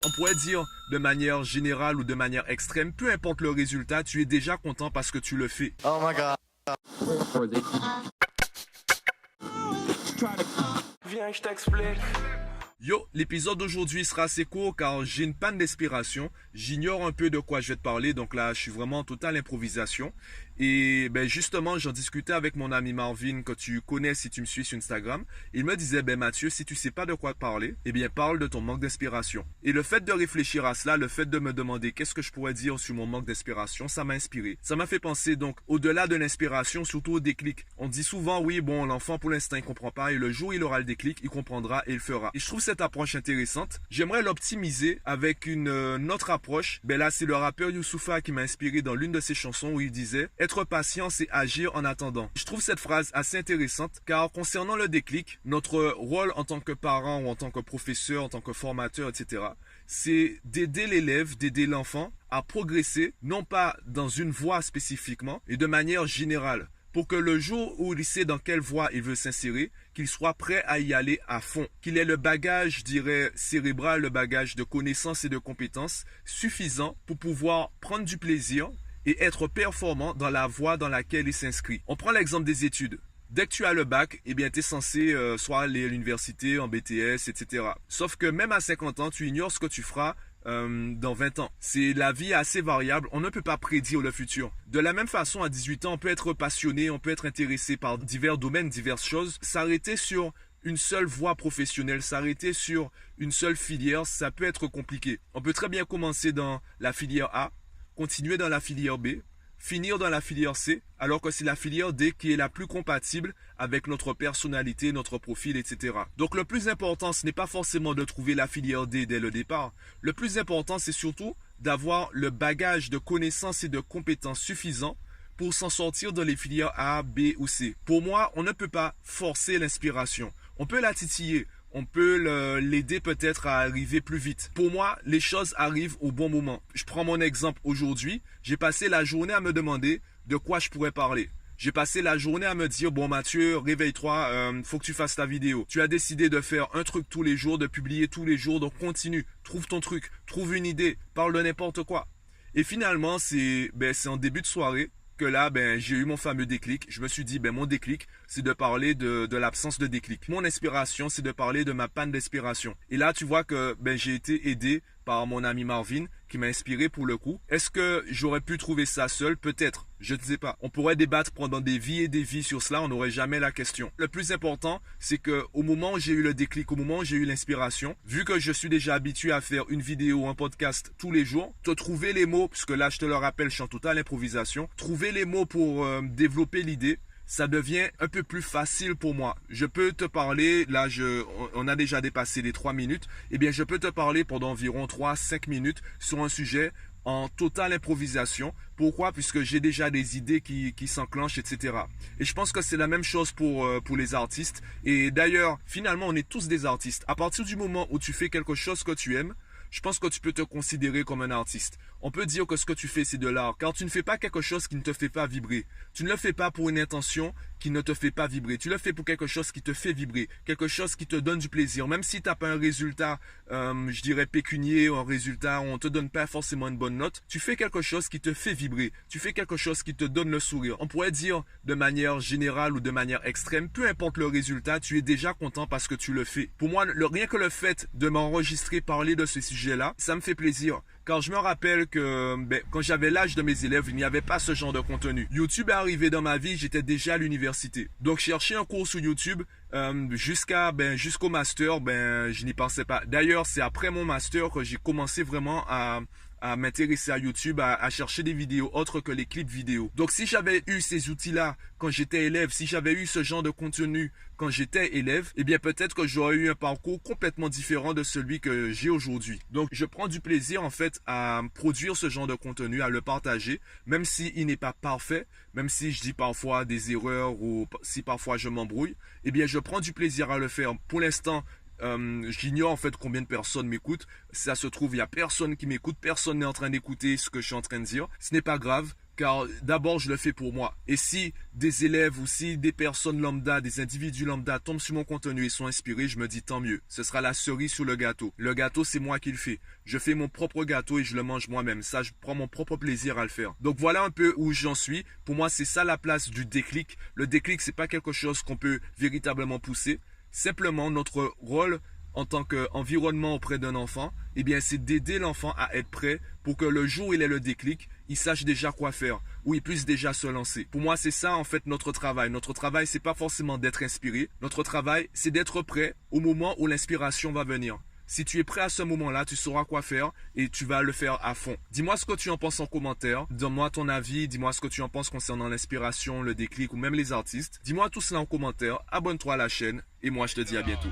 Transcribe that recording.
On pourrait dire de manière générale ou de manière extrême, peu importe le résultat, tu es déjà content parce que tu le fais. Oh my god. Viens, je t'explique. Yo, l'épisode d'aujourd'hui sera assez court car j'ai une panne d'inspiration. J'ignore un peu de quoi je vais te parler, donc là, je suis vraiment en totale improvisation. Et ben justement, j'en discutais avec mon ami Marvin, que tu connais si tu me suis sur Instagram. Il me disait, ben Mathieu, si tu sais pas de quoi parler, eh bien parle de ton manque d'inspiration. Et le fait de réfléchir à cela, le fait de me demander qu'est-ce que je pourrais dire sur mon manque d'inspiration, ça m'a inspiré. Ça m'a fait penser donc au-delà de l'inspiration, surtout au déclic. On dit souvent, oui, bon, l'enfant pour l'instant il comprend pas et le jour où il aura le déclic, il comprendra et il fera. Et je trouve cette approche intéressante. J'aimerais l'optimiser avec une autre approche. Ben là, c'est le rappeur Youssoupha qui m'a inspiré dans l'une de ses chansons où il disait « Être patient, c'est agir en attendant ». Je trouve cette phrase assez intéressante car concernant le déclic, notre rôle en tant que parent ou en tant que professeur, en tant que formateur, etc., c'est d'aider l'élève, d'aider l'enfant à progresser, non pas dans une voie spécifiquement, mais de manière générale, pour que le jour où il sait dans quelle voie il veut s'insérer, qu'il soit prêt à y aller à fond, qu'il ait le bagage, je dirais, cérébral, le bagage de connaissances et de compétences suffisant pour pouvoir prendre du plaisir et être performant dans la voie dans laquelle il s'inscrit. On prend l'exemple des études. Dès que tu as le bac, eh bien, tu es censé soit aller à l'université, en BTS, etc. Sauf que même à 50 ans, tu ignores ce que tu feras dans 20 ans. La vie est assez variable, on ne peut pas prédire le futur. De la même façon, à 18 ans, on peut être passionné, on peut être intéressé par divers domaines, diverses choses. S'arrêter sur une seule voie professionnelle, s'arrêter sur une seule filière, ça peut être compliqué. On peut très bien commencer dans la filière A, continuer dans la filière B, finir dans la filière C, alors que c'est la filière D qui est la plus compatible avec notre personnalité, notre profil, etc. Donc le plus important, ce n'est pas forcément de trouver la filière D dès le départ. Le plus important, c'est surtout d'avoir le bagage de connaissances et de compétences suffisants pour s'en sortir dans les filières A, B ou C. Pour moi, on ne peut pas forcer l'inspiration. On peut la titiller. On peut l'aider peut-être à arriver plus vite. Pour moi, les choses arrivent au bon moment. Je prends mon exemple aujourd'hui. J'ai passé la journée à me demander de quoi je pourrais parler. J'ai passé la journée à me dire, bon Mathieu, réveille-toi, faut que tu fasses ta vidéo. Tu as décidé de faire un truc tous les jours, de publier tous les jours, donc continue, trouve ton truc, trouve une idée, parle de n'importe quoi. Et finalement, c'est en début de soirée que là, j'ai eu mon fameux déclic. Je me suis dit, mon déclic, c'est de parler de l'absence de déclic. Mon inspiration, c'est de parler de ma panne d'inspiration. Et là, tu vois que j'ai été aidé par mon ami Marvin, qui m'a inspiré pour le coup. Est-ce que j'aurais pu trouver ça seul? Peut-être. Je ne sais pas. On pourrait débattre pendant des vies et des vies sur cela, on n'aurait jamais la question. Le plus important, c'est que au moment où j'ai eu le déclic, au moment où j'ai eu l'inspiration, vu que je suis déjà habitué à faire une vidéo, un podcast tous les jours, te trouver les mots, puisque là, je te le rappelle, je suis en totale improvisation, trouver les mots pour développer l'idée, ça devient un peu plus facile pour moi. Je peux te parler, là on a déjà dépassé les 3 minutes, eh bien je peux te parler pendant environ 3-5 minutes sur un sujet en totale improvisation. Pourquoi? Puisque j'ai déjà des idées qui s'enclenchent, etc. Et je pense que c'est la même chose pour les artistes. Et d'ailleurs, finalement, on est tous des artistes. À partir du moment où tu fais quelque chose que tu aimes, je pense que tu peux te considérer comme un artiste. On peut dire que ce que tu fais, c'est de l'art, car tu ne fais pas quelque chose qui ne te fait pas vibrer. Tu ne le fais pas pour une intention qui ne te fait pas vibrer. Tu le fais pour quelque chose qui te fait vibrer, quelque chose qui te donne du plaisir. Même si tu n'as pas un résultat, je dirais pécunier, ou un résultat où on ne te donne pas forcément une bonne note, tu fais quelque chose qui te fait vibrer. Tu fais quelque chose qui te donne le sourire. On pourrait dire de manière générale ou de manière extrême, peu importe le résultat, tu es déjà content parce que tu le fais. Pour moi, rien que le fait de m'enregistrer parler de ce sujet-là, ça me fait plaisir. Car je me rappelle que quand j'avais l'âge de mes élèves, il n'y avait pas ce genre de contenu. YouTube est arrivé dans ma vie, j'étais déjà à l'université. Donc chercher un cours sur YouTube jusqu'au master, je n'y pensais pas. D'ailleurs, c'est après mon master que j'ai commencé vraiment à m'intéresser à YouTube, à chercher des vidéos autres que les clips vidéo. Donc si j'avais eu ces outils-là quand j'étais élève, si j'avais eu ce genre de contenu quand j'étais élève, eh bien peut-être que j'aurais eu un parcours complètement différent de celui que j'ai aujourd'hui. Donc je prends du plaisir en fait à produire ce genre de contenu, à le partager, même s'il n'est pas parfait, même si je dis parfois des erreurs ou si parfois je m'embrouille, eh bien je prends du plaisir à le faire. Pour l'instant, j'ignore en fait combien de personnes m'écoutent. Si ça se trouve, il n'y a personne qui m'écoute, personne n'est en train d'écouter ce que je suis en train de dire. Ce n'est pas grave. car d'abord je le fais pour moi. Et si des élèves ou si des personnes lambda, des individus lambda tombent sur mon contenu et sont inspirés, je me dis tant mieux. Ce sera la cerise sur le gâteau. Le gâteau, c'est moi qui le fais. Je fais mon propre gâteau et je le mange moi-même. Ça, je prends mon propre plaisir à le faire. Donc voilà un peu où j'en suis. Pour moi, c'est ça la place du déclic. Le déclic, c'est pas quelque chose qu'on peut véritablement pousser. Simplement, notre rôle en tant qu'environnement auprès d'un enfant, eh bien, c'est d'aider l'enfant à être prêt pour que le jour où il ait le déclic, il sache déjà quoi faire, ou il puisse déjà se lancer. Pour moi, c'est ça, en fait, notre travail. Notre travail, c'est pas forcément d'être inspiré. Notre travail, c'est d'être prêt au moment où l'inspiration va venir. Si tu es prêt à ce moment-là, tu sauras quoi faire et tu vas le faire à fond. Dis-moi ce que tu en penses en commentaire. Donne-moi ton avis. Dis-moi ce que tu en penses concernant l'inspiration, le déclic ou même les artistes. Dis-moi tout cela en commentaire. Abonne-toi à la chaîne et moi, je te dis à bientôt.